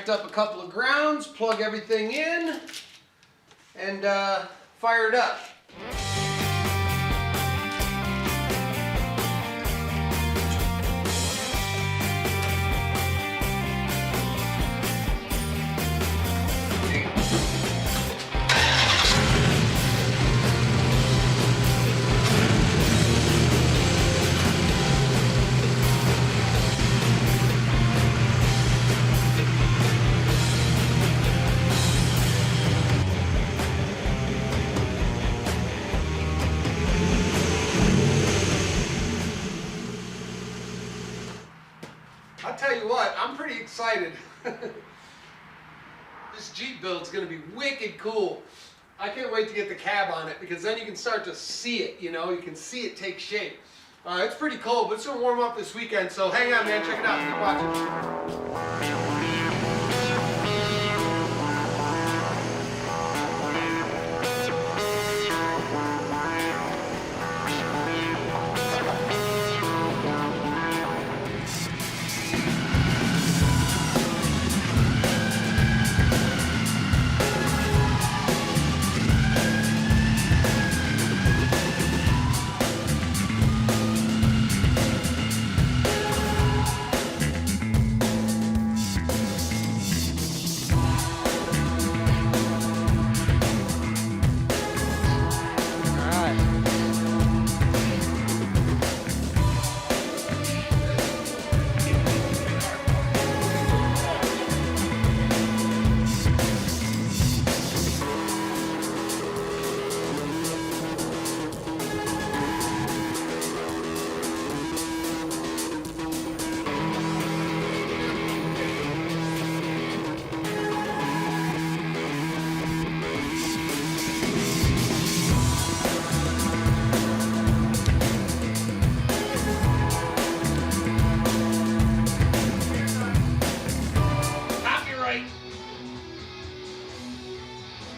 connect up a couple of grounds, plug everything in, and fire it up. I'll tell you what, I'm pretty excited. This Jeep build's gonna be wicked cool. I can't wait to get the cab on it because then you can start to see it, you know, you can see it take shape. It's pretty cold, but it's gonna warm up this weekend, so hang on, man, check it out, keep watching.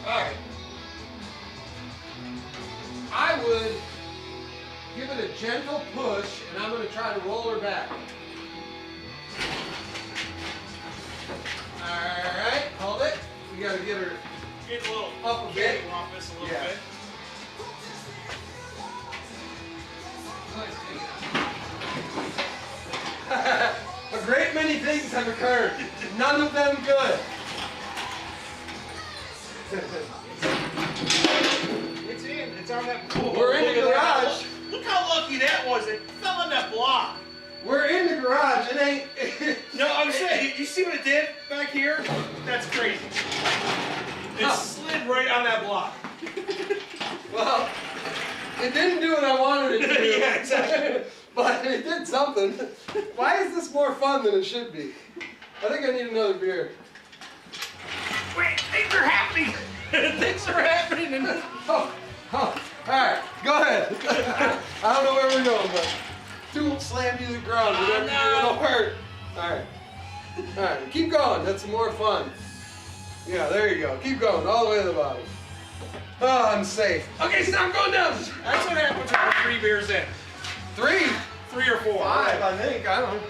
Alright. I would give it a gentle push, and I'm going to try to roll her back. Alright, hold it. We got to get her Get a little up a bit. Off this a little bit. A great many things have occurred, none of them good. It's in. It's on that. We're in the garage. Look how lucky that was. It fell on that block. We're in the garage. It ain't. No, I was saying. You see what it did back here? That's crazy. It slid right on that block. Well, it didn't do what I wanted it to do. Yeah, exactly. But it did something. Why is this more fun than it should be? I think I need another beer. Wait, things are happening. Things are happening. All right, go ahead. I don't know where we're going, but don't slam you to the ground. Whatever you do, it'll hurt. All right, keep going. That's more fun. Yeah, there you go. Keep going all the way to the bottom. Oh, I'm safe. Okay, so I'm going down. That's what happens when we're 3 beers in. 3? 3 or 4. 5, I think. I don't know.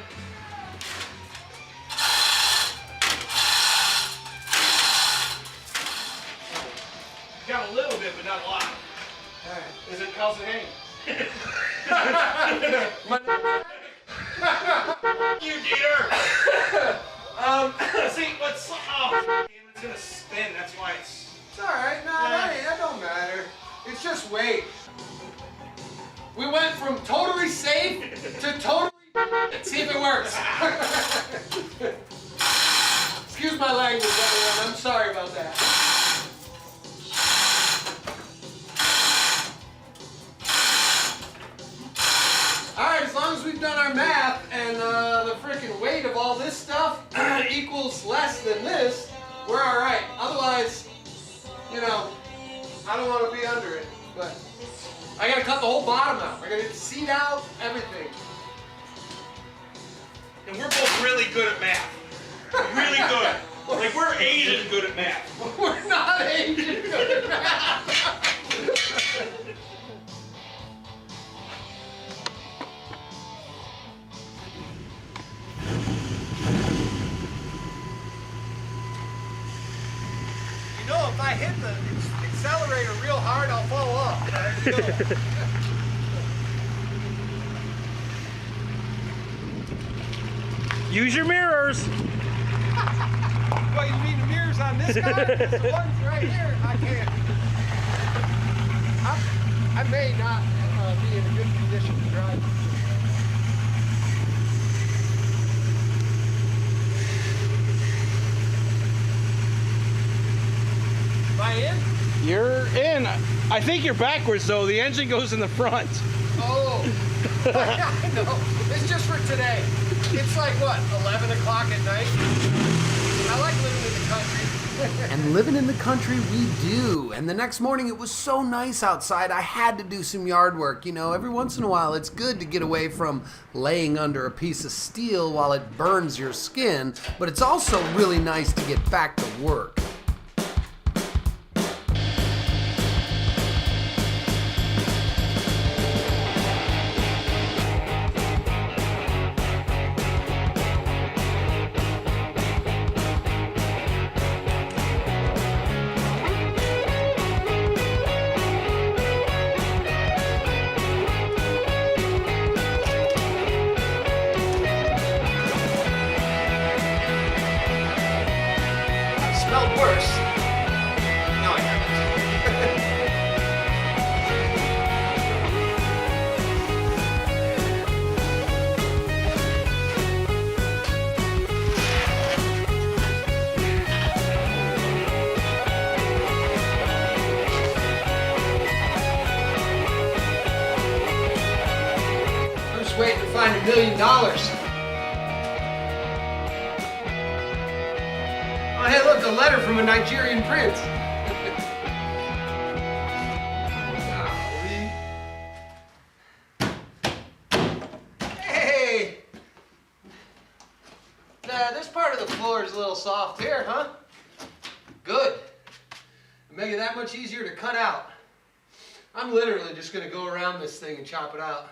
Got a little bit, but not a lot. All right. Is it how's it hang? You Dieter! See, what's it's gonna spin. That's why it's. It's all right. No, that don't matter. It's just weight. We went from totally safe to totally. Let's see if it works. Excuse my language, everyone. I'm sorry about that. Alright, as long as we've done our math and the freaking weight of all this stuff equals less than this, we're alright. Otherwise, you know, I don't want to be under it. But I gotta cut the whole bottom out. I gotta get the seat out, everything. And we're both really good at math. Really good. Like we're Asian good at math. We're not Asian good at math. I hit the accelerator real hard, I'll fall off. Use your mirrors. Well, you mean the mirrors on this guy? 'Cause the ones right here, I can't. I may not be in a good condition to drive. Am I in? You're in. I think you're backwards though. The engine goes in the front. Oh, I know. It's just for today. It's like what, 11 o'clock at night? I like living in the country. And living in the country we do. And the next morning it was so nice outside, I had to do some yard work. You know, every once in a while it's good to get away from laying under a piece of steel while it burns your skin, but it's also really nice to get back to work. Smelled worse. No, I haven't. I'm just waiting to find $1 million. Oh, hey, look, a letter from a Nigerian prince. Hey! This part of the floor is a little soft here, huh? Good. It'll make it that much easier to cut out. I'm literally just going to go around this thing and chop it out.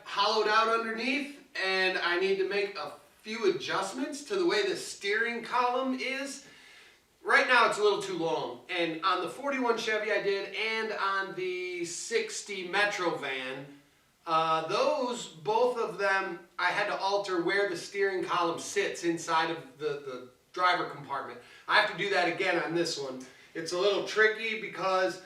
Hollowed out underneath, and I need to make a few adjustments to the way the steering column is. Right now it's a little too long, and on the 41 Chevy I did, and on the 60 Metro van, both of them, I had to alter where the steering column sits inside of the driver compartment. I have to do that again on this one. It's a little tricky because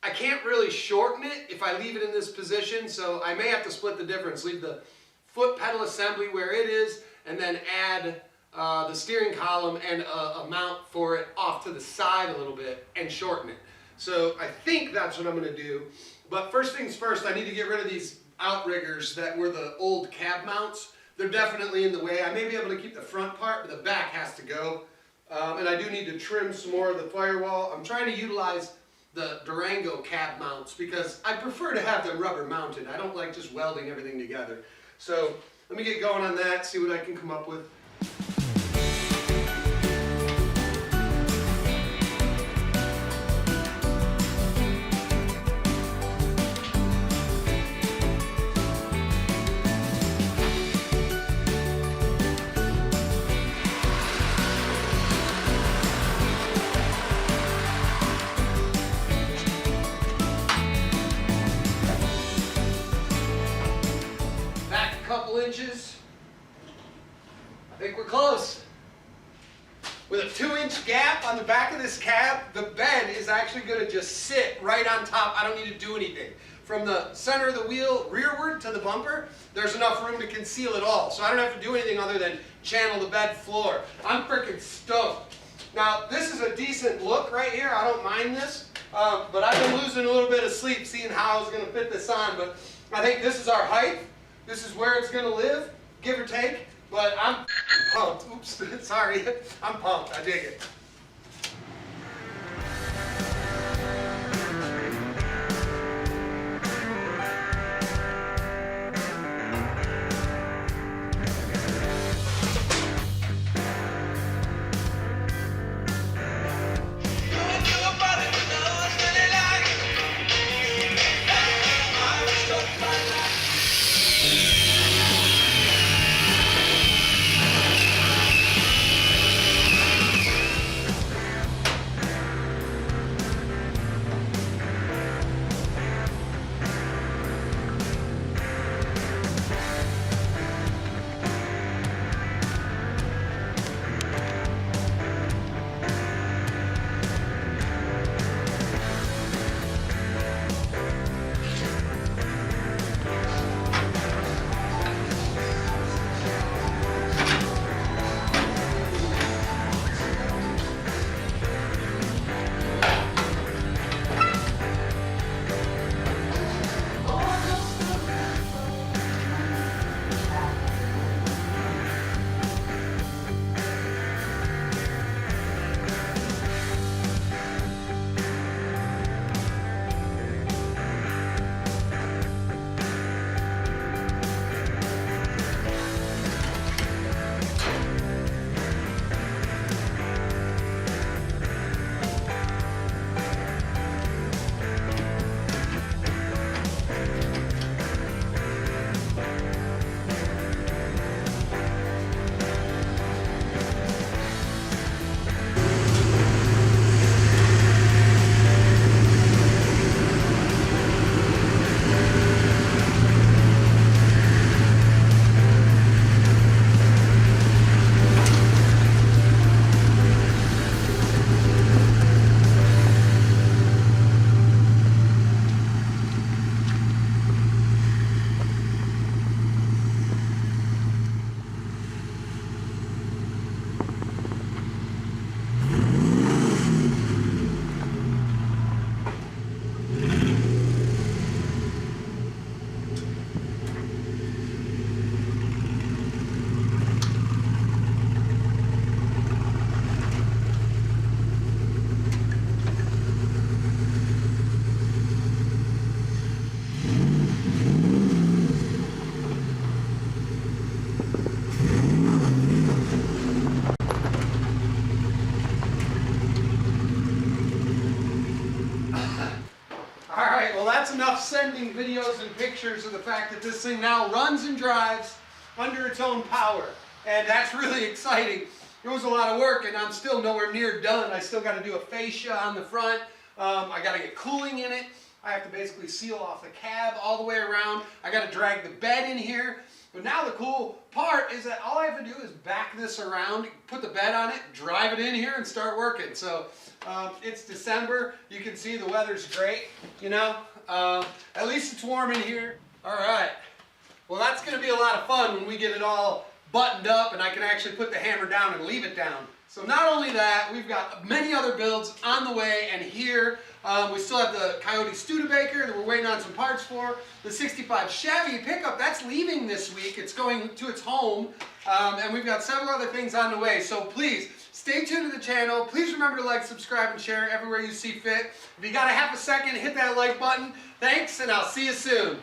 I can't really shorten it if I leave it in this position, so I may have to split the difference, leave the foot pedal assembly where it is, and then add the steering column and a mount for it off to the side a little bit and shorten it. So I think that's what I'm going to do. But first things first, I need to get rid of these outriggers that were the old cab mounts. They're definitely in the way. I may be able to keep the front part, but the back has to go. And I do need to trim some more of the firewall. I'm trying to utilize the Durango cab mounts because I prefer to have them rubber mounted. I don't like just welding everything together. So let me get going on that, see what I can come up with. inches. I think we're close. With a 2-inch gap on the back of this cab, the bed is actually going to just sit right on top. I don't need to do anything. From the center of the wheel rearward to the bumper, there's enough room to conceal it all. So I don't have to do anything other than channel the bed floor. I'm freaking stoked. Now, this is a decent look right here. I don't mind this. But I've been losing a little bit of sleep seeing how I was going to fit this on. But I think this is our height. This is where it's going to live, give or take. But I'm pumped. Oops, sorry. I'm pumped. I dig it. That's enough sending videos and pictures of the fact that this thing now runs and drives under its own power. And that's really exciting. It was a lot of work and I'm still nowhere near done. I still got to do a fascia on the front. I got to get cooling in it. I have to basically seal off the cab all the way around. I got to drag the bed in here. But now the cool part is that all I have to do is back this around, put the bed on it, drive it in here and start working. So it's December. You can see the weather's great, you know. At least it's warm in here. All right. Well, that's going to be a lot of fun when we get it all buttoned up and I can actually put the hammer down and leave it down. So not only that, we've got many other builds on the way, and here we still have the Coyote Studebaker that we're waiting on some parts for. The 65 Chevy pickup, that's leaving this week. It's going to its home, and we've got several other things on the way. So please, stay tuned to the channel. Please remember to like, subscribe, and share everywhere you see fit. If you got a half a second, hit that like button. Thanks, and I'll see you soon.